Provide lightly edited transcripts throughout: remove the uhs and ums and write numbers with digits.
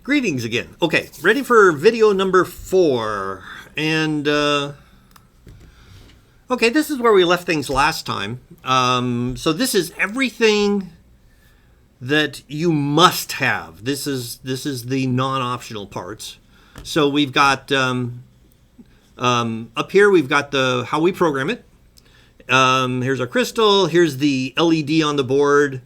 Greetings again. Okay, ready for video number 4. And, okay, this is where we left things last time. So this is everything that you must have. This is the non-optional parts. So we've got, up here we've got how we program it. Here's our crystal. Here's the LED on the board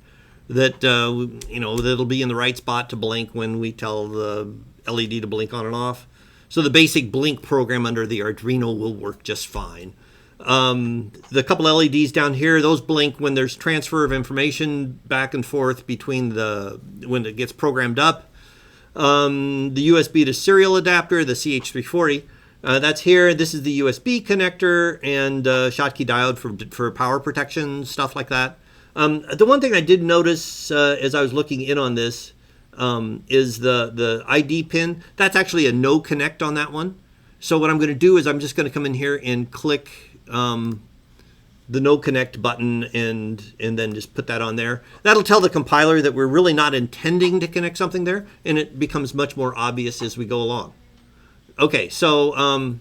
that that'll be in the right spot to blink when we tell the LED to blink on and off. So the basic blink program under the Arduino will work just fine. The couple LEDs down here, those blink when there's transfer of information back and forth between when it gets programmed up. The USB to serial adapter, the CH340, that's here. This is the USB connector and Schottky diode for power protection, stuff like that. The one thing I did notice as I was looking in on this is the ID pin. That's actually a no connect on that one. So what I'm going to do is I'm just going to come in here and click the no connect button and then just put that on there. That'll tell the compiler that we're really not intending to connect something there, and it becomes much more obvious as we go along. Okay, so I'm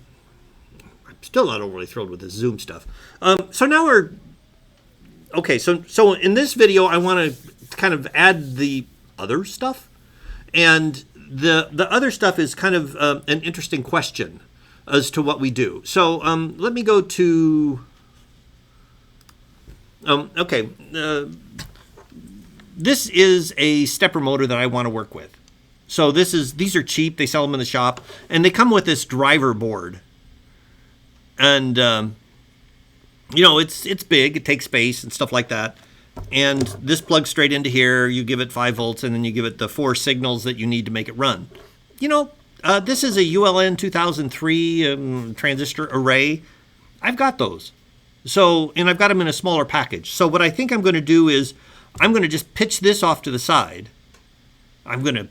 still not overly thrilled with this Zoom stuff. So now we're okay. So in this video, I want to kind of add the other stuff, and the other stuff is kind of an interesting question as to what we do. So let me go to okay. This is a stepper motor that I want to work with. So these are cheap. They sell them in the shop, and they come with this driver board. And it's big. It takes space and stuff like that. And this plugs straight into here. You give it 5 volts, and then you give it the 4 signals that you need to make it run. This is a ULN 2003 transistor array. I've got those. And I've got them in a smaller package. So what I think I'm going to do is I'm going to just pitch this off to the side. I'm going to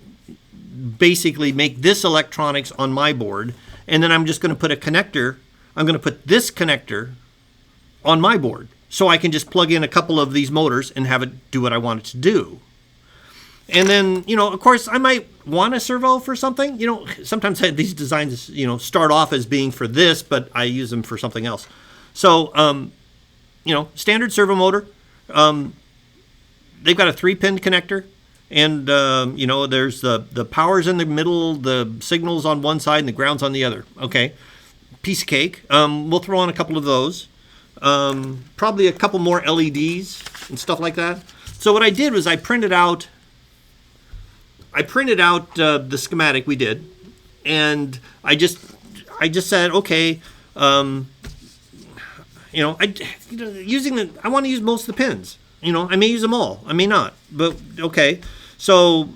basically make this electronics on my board, and then I'm just going to put a connector. I'm going to put this connector on my board, so I can just plug in a couple of these motors and have it do what I want it to do. And then, of course, I might want a servo for something. Sometimes these designs, start off as being for this, but I use them for something else. So, standard servo motor. They've got a 3-pin connector. And, there's the power's in the middle, the signal's on one side, and the ground's on the other. Okay, piece of cake. We'll throw on a couple of those. Probably a couple more LEDs and stuff like that. So what I did was I printed out the schematic we did, and I just said, okay, I want to use most of the pins. I may use them all. I may not. But, okay. So,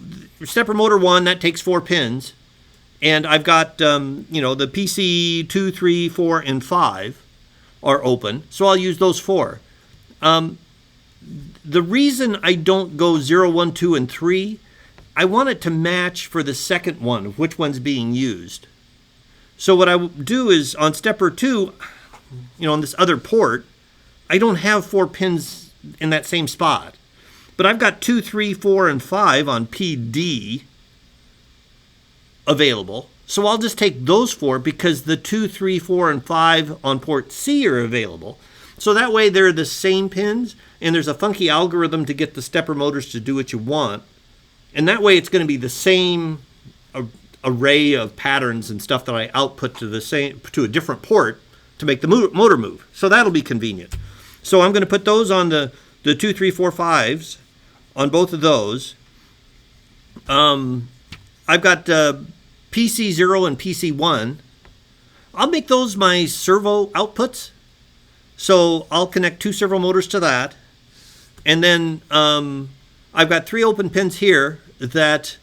stepper motor 1, that takes 4 pins. And I've got, the PC 2, 3, 4, and 5 are open. So, I'll use those 4. The reason I don't go 0, 1, 2, and 3, I want it to match for the second one of which one's being used. So, what I will do is on stepper 2, on this other port, I don't have 4 pins in that same spot. But I've got 2, 3, 4, and 5 on PD available. So I'll just take those 4 because the 2, 3, 4, and 5 on port C are available. So that way they're the same pins, and there's a funky algorithm to get the stepper motors to do what you want. And that way it's going to be the same array of patterns and stuff that I output to a different port to make the motor move. So that'll be convenient. So I'm going to put those on the 2, 3, 4, 5s on both of those. I've got PC0 and PC1. I'll make those my servo outputs. So I'll connect 2 servo motors to that. And then I've got 3 open pins here that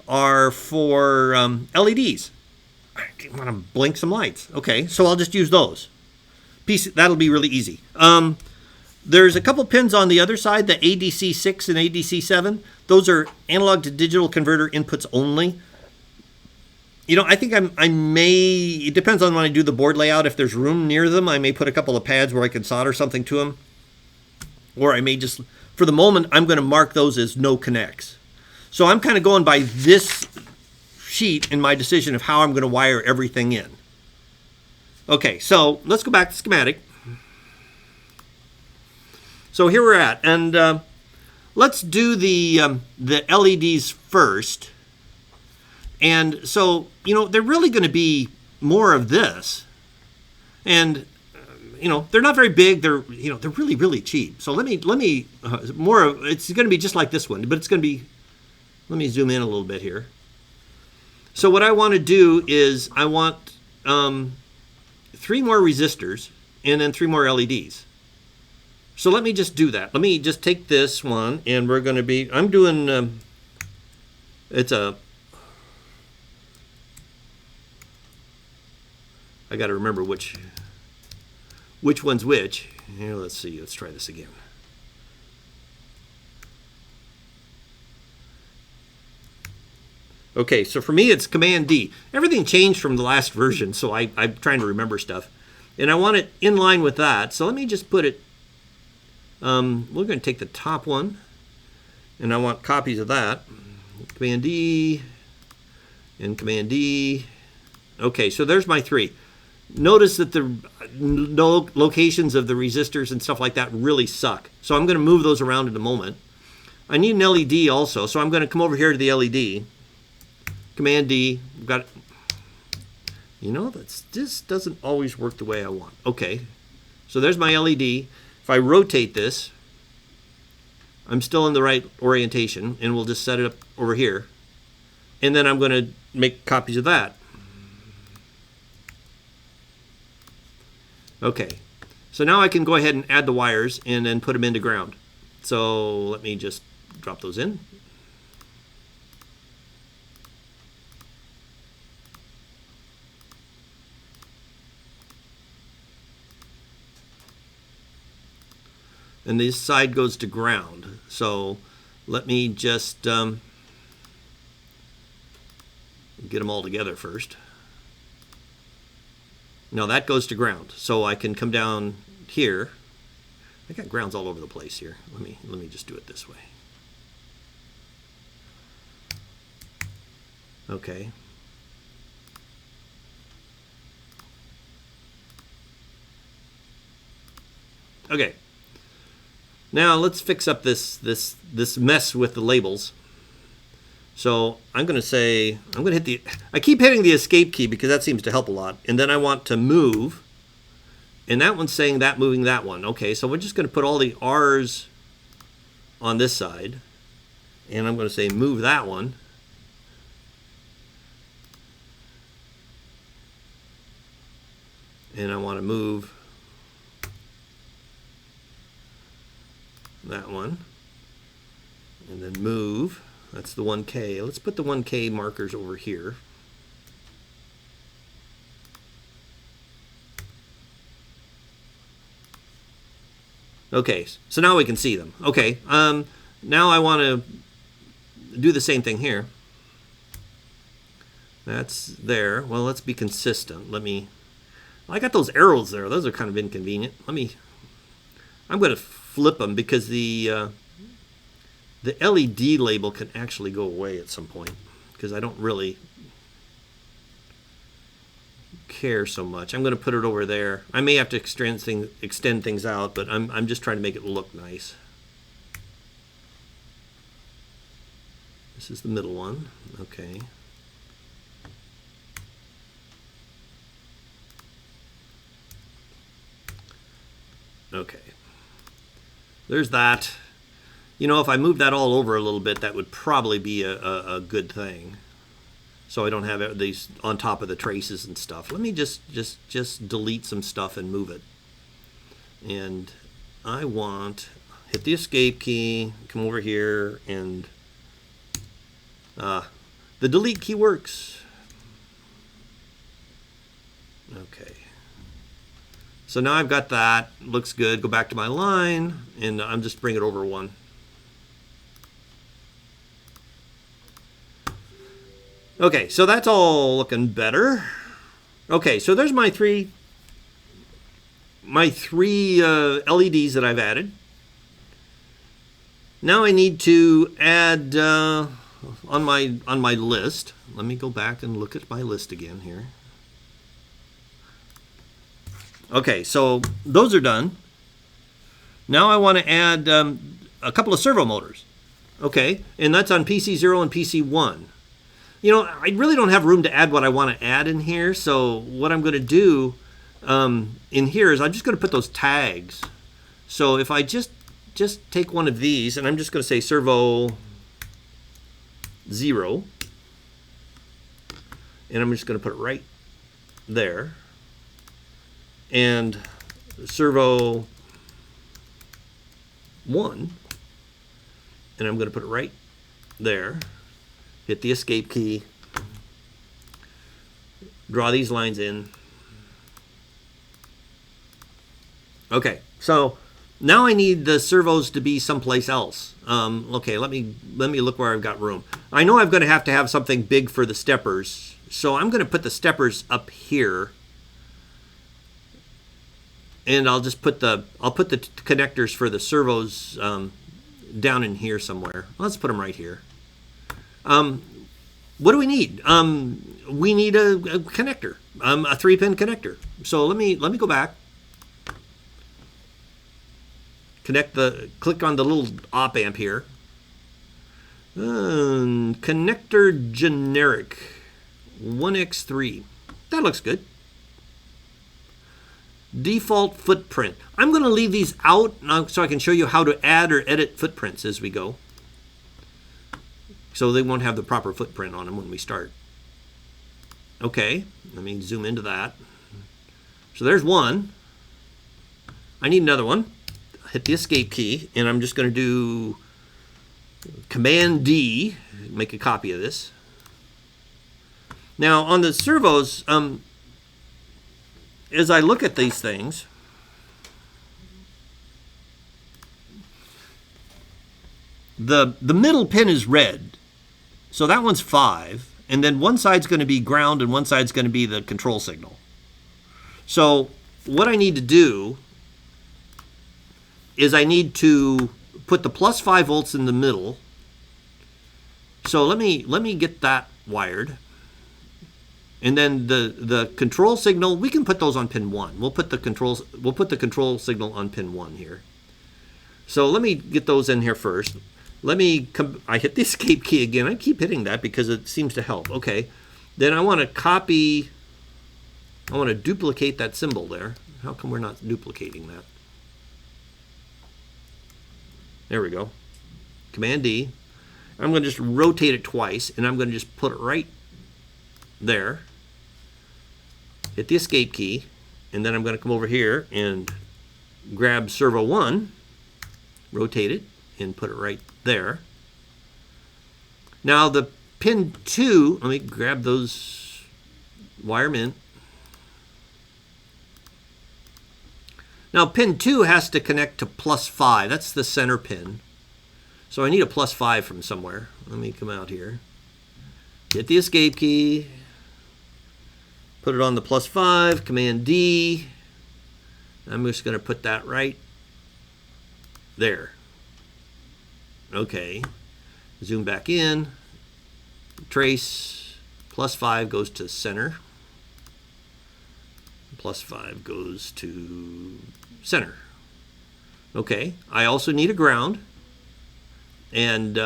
are for LEDs. I want to blink some lights. Okay, so I'll just use those. That'll be really easy. There's a couple pins on the other side, the ADC6 and ADC7. Those are analog to digital converter inputs only. I think it depends on when I do the board layout. If there's room near them, I may put a couple of pads where I can solder something to them. Or I may just, for the moment, I'm going to mark those as no connects. So I'm kind of going by this sheet in my decision of how I'm going to wire everything in. Okay, so let's go back to schematic. So here we're at, and let's do the LEDs first. And so, you know, they're really going to be more of this. And you know, they're not very big. They're really, really cheap. So let me more of, it's going to be just like this one, but it's going to be, let me zoom in a little bit here. So what I want to do is I want 3 more resistors and then 3 more LEDs. So let me just do that. Let me just take this one, and we're going to be, I'm doing, it's a, I got to remember which one's which. Here, let's see. Let's try this again. Okay, so for me, it's Command D. Everything changed from the last version, so I'm trying to remember stuff. And I want it in line with that. So let me just put it, we're going to take the top one, and I want copies of that. Command D and Command D. Okay, so there's my 3. Notice that the locations of the resistors and stuff like that really suck. So I'm going to move those around in a moment. I need an LED also, so I'm going to come over here to the LED. Command D. Got it. You know, this doesn't always work the way I want. Okay, so there's my LED. If I rotate this, I'm still in the right orientation, and we'll just set it up over here. And then I'm going to make copies of that. Okay, so now I can go ahead and add the wires and then put them into ground. So let me just drop those in. And this side goes to ground. So let me just get them all together first. Now that goes to ground, so I can come down here. I got grounds all over the place here. Let me just do it this way. Okay. Okay. Now let's fix up this mess with the labels. So I'm going to say, I'm going to hit the, I keep hitting the escape key because that seems to help a lot. And then I want to move. And that one's saying that moving that one. Okay, so we're just going to put all the R's on this side. And I'm going to say move that one. And I want to move that one. And then move. That's the 1K. Let's put the 1K markers over here. Okay, so now we can see them. Okay, now I want to do the same thing here. That's there. Well, let's be consistent. I got those arrows there. Those are kind of inconvenient. I'm going to flip them because the LED label can actually go away at some point because I don't really care so much. I'm going to put it over there. I may have to extend things out, but I'm just trying to make it look nice. This is the middle one. Okay. Okay. There's that. You know, if I move that all over a little bit, that would probably be a good thing. So I don't have these on top of the traces and stuff. Let me just delete some stuff and move it. And I hit the escape key, come over here, and the delete key works. Okay. So now I've got that. Looks good. Go back to my line, and I'm just bring it over one. Okay, so that's all looking better. Okay, so there's my three LEDs that I've added. Now I need to add on my list. let me go back and look at my list again here. Okay, so those are done. Now I want to add a couple of servo motors. Okay, and that's on PC0 and PC1. You know, I really don't have room to add what I want to add in here, so what I'm going to do in here is I'm just going to put those tags. So if I just take one of these, and I'm just going to say servo 0, and I'm just going to put it right there, and servo 1, and I'm going to put it right there, hit the escape key, draw these lines in. Okay, so now I need the servos to be someplace else. Okay, let me look where I've got room. I know I'm going to have something big for the steppers, so I'm going to put the steppers up here, and I'll put the connectors for the servos down in here somewhere. Let's put them right here. What do we need? We need a connector, a 3-pin connector. So let me go back. Click on the little op amp here. Connector generic 1x3. That looks good. Default footprint. I'm going to leave these out so I can show you how to add or edit footprints as we go. So they won't have the proper footprint on them when we start. Okay, let me zoom into that. So there's one. I need another one. Hit the escape key, and I'm just going to do Command D, make a copy of this. Now on the servos, as I look at these things, the middle pin is red, so that one's 5, and then one side's going to be ground and one side's going to be the control signal. So what I need to do is I need to put the plus 5 volts in the middle. So let me get that wired. And then the control signal, we can put those on pin 1. We'll put the control signal on pin 1 here. So let me get those in here first. I hit the escape key again. I keep hitting that because it seems to help. Okay. Then I want to duplicate that symbol there. How come we're not duplicating that? There we go. Command D. I'm going to just rotate it twice, and I'm going to just put it right there. Hit the escape key, and then I'm going to come over here and grab servo 1, rotate it, and put it right there. Now the pin 2, let me grab those, wire them in. Now pin 2 has to connect to plus 5. That's the center pin. So I need a plus 5 from somewhere. Let me come out here. Hit the escape key. Put it on the plus 5. Command D. I'm just going to put that right there. Okay. Zoom back in. Trace. Plus 5 goes to center. Plus 5 goes to center. Okay, I also need a ground, and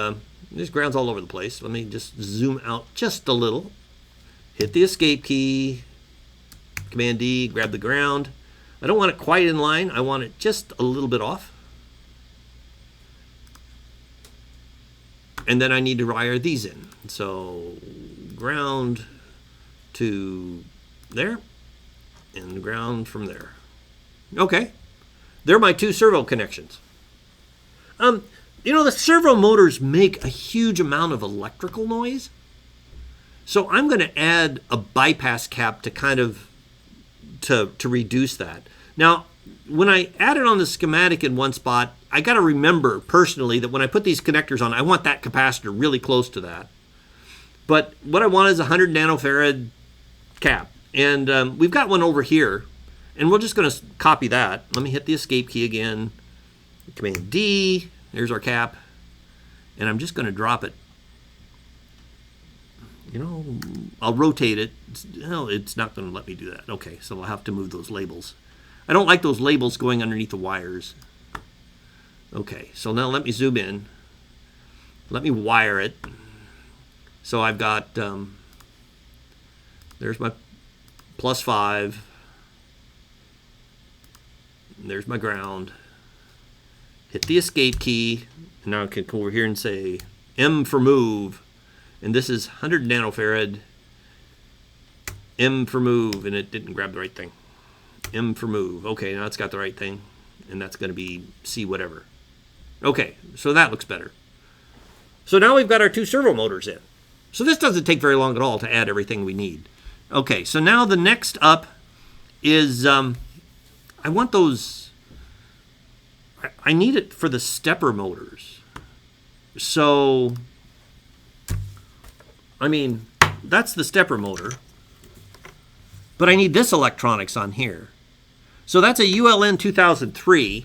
there's grounds all over the place. Let me just zoom out just a little. Hit the escape key, Command D, grab the ground. I don't want it quite in line. I want it just a little bit off. And then I need to wire these in. So ground to there, and ground from there. Okay, they're my 2 servo connections. You know, the servo motors make a huge amount of electrical noise, so I'm going to add a bypass cap to kind of to reduce that. Now, when I add it on the schematic in one spot, I got to remember personally that when I put these connectors on, I want that capacitor really close to that. But what I want is a 100 nanofarad cap. And we've got one over here, and we're just going to copy that. Let me hit the escape key again. Command D. There's our cap. And I'm just going to drop it You know, I'll rotate it. No, it's not going to let me do that. Okay, so I'll have to move those labels. I don't like those labels going underneath the wires. Okay, so now let me zoom in. Let me wire it. So I've got, there's my +5. There's my ground. Hit the escape key. And now I can come over here and say M for move. And this is 100 nanofarad. M for move. And it didn't grab the right thing. M for move. Okay, now it's got the right thing. And that's going to be C whatever. Okay, so that looks better. So now we've got our 2 servo motors in. So this doesn't take very long at all to add everything we need. Okay, so now the next up is, I want those, I need it for the stepper motors. So, I mean, that's the stepper motor. But I need this electronics on here. So that's a ULN 2003.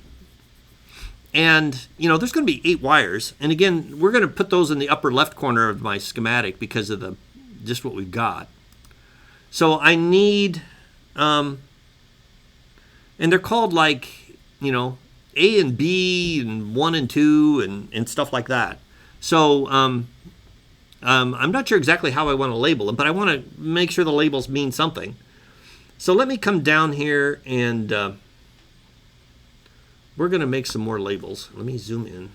And, you know, there's going to be 8 wires. And again, we're going to put those in the upper left corner of my schematic because of the just what we've got. So I need, and they're called like, you know, A and B and 1 and 2 and stuff like that. So I'm not sure exactly how I want to label them, but I want to make sure the labels mean something. So let me come down here and we're going to make some more labels. Let me zoom in.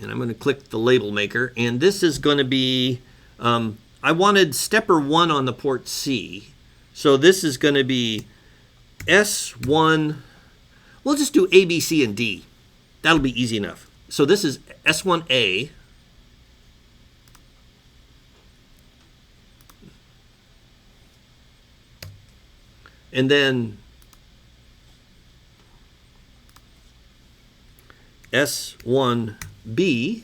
And I'm going to click the label maker. And this is going to be, I wanted stepper 1 on the port C. So this is going to be S1. We'll just do A, B, C, and D. That'll be easy enough. So this is S1A. And then S1B,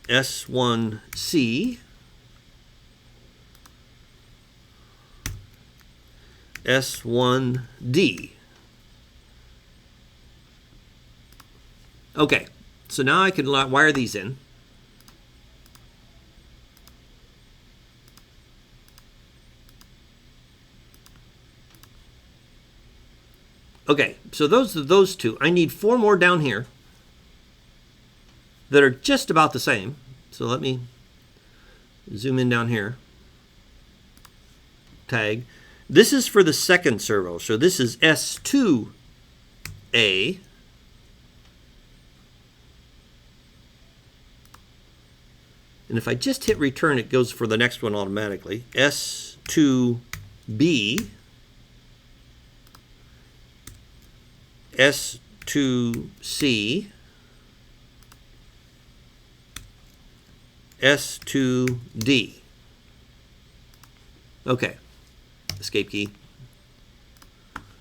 S1C, S1D. Okay, so now I can wire these in. Okay, so those are those 2. I need 4 more down here that are just about the same. So let me zoom in down here. Tag. This is for the second servo. So this is S2A. And if I just hit return, it goes for the next one automatically. S2B. S2C, S2D. Okay, escape key.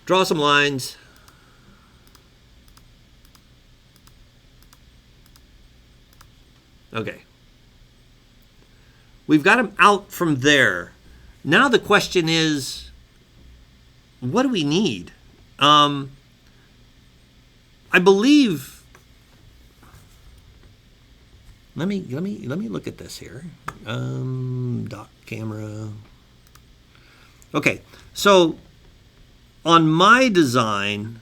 Draw some lines. Okay. We've got them out from there. Now the question is, what do we need? I believe. Let me look at this here. Dock camera. Okay, so on my design,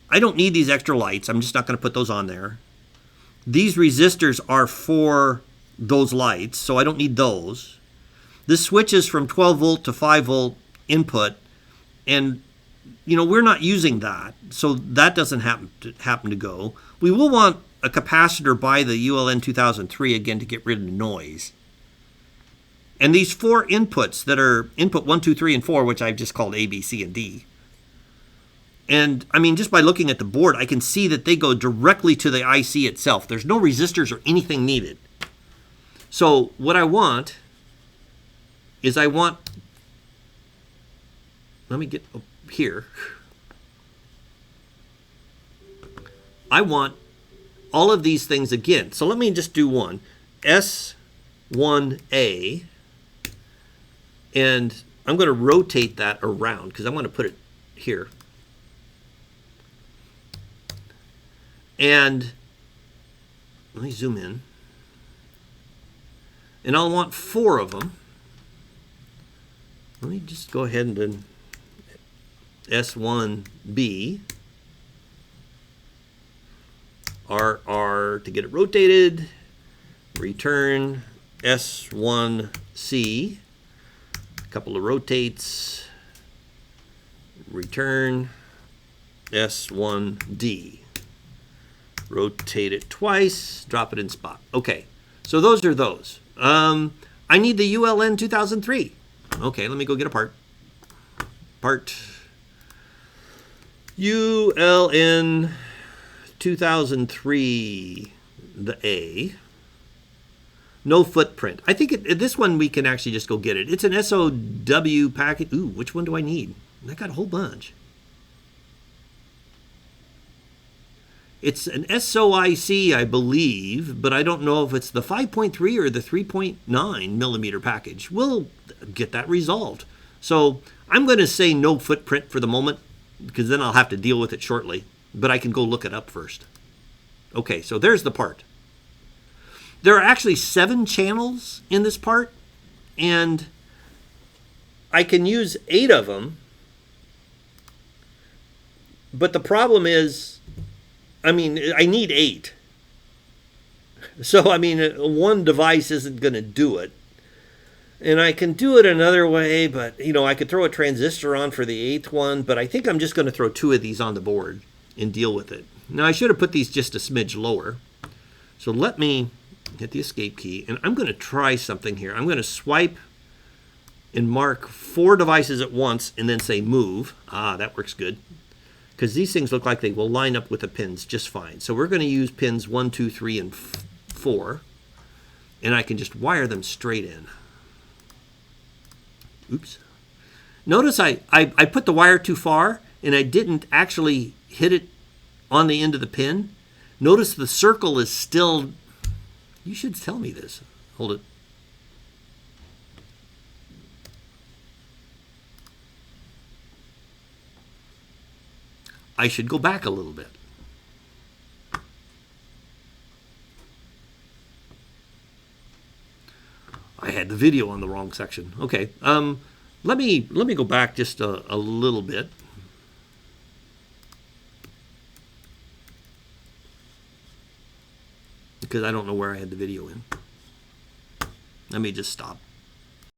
I don't need these extra lights. I'm just not going to put those on there. These resistors are for those lights, so I don't need those. This switches from 12 volt to 5 volt input, and you know, we're not using that, so that doesn't happen to go. We will want a capacitor by the ULN 2003 again to get rid of the noise. And these 4 inputs that are input 1, 2, 3, and 4, which I've just called A, B, C, and D. And I mean, just by looking at the board, I can see that they go directly to the IC itself. There's no resistors or anything needed. So what I want is let me get up here. I want all of these things again. So let me just do one. S1A. And I'm going to rotate that around because I want to put it here. And let me zoom in. And I'll want 4 of them. Let me just go ahead and then S1B, RR to get it rotated, return S1C, a couple of rotates, return S1D. Rotate it twice, drop it in spot. Okay, so those are those. I need the ULN 2003. Okay, let me go get a part. Part ULN 2003, the A. No footprint. I think this one we can actually just go get it. It's an SOW packet. Ooh, which one do I need? I got a whole bunch. It's an SOIC, I believe, but I don't know if it's the 5.3 or the 3.9 millimeter package. We'll get that resolved. So I'm going to say no footprint for the moment, because then I'll have to deal with it shortly. But I can go look it up first. Okay, so there's the part. There are actually 7 channels in this part, and I can use 8 of them. But the problem is, I mean, I need 8. So, I mean, one device isn't going to do it. And I can do it another way, but, you know, I could throw a transistor on for the 8th one, but I think I'm just going to throw 2 of these on the board and deal with it. Now, I should have put these just a smidge lower. So let me hit the escape key, and I'm going to try something here. I'm going to swipe and mark 4 devices at once and then say move. Ah, that works good, because these things look like they will line up with the pins just fine. So we're going to use pins 1, 2, 3, and 4, and I can just wire them straight in. Oops. Notice I put the wire too far, and I didn't actually hit it on the end of the pin. Notice the circle is still... You should tell me this. Hold it. I should go back a little bit. I had the video on the wrong section. Okay, let me go back just a little bit. Because I don't know where I had the video in. Let me just stop.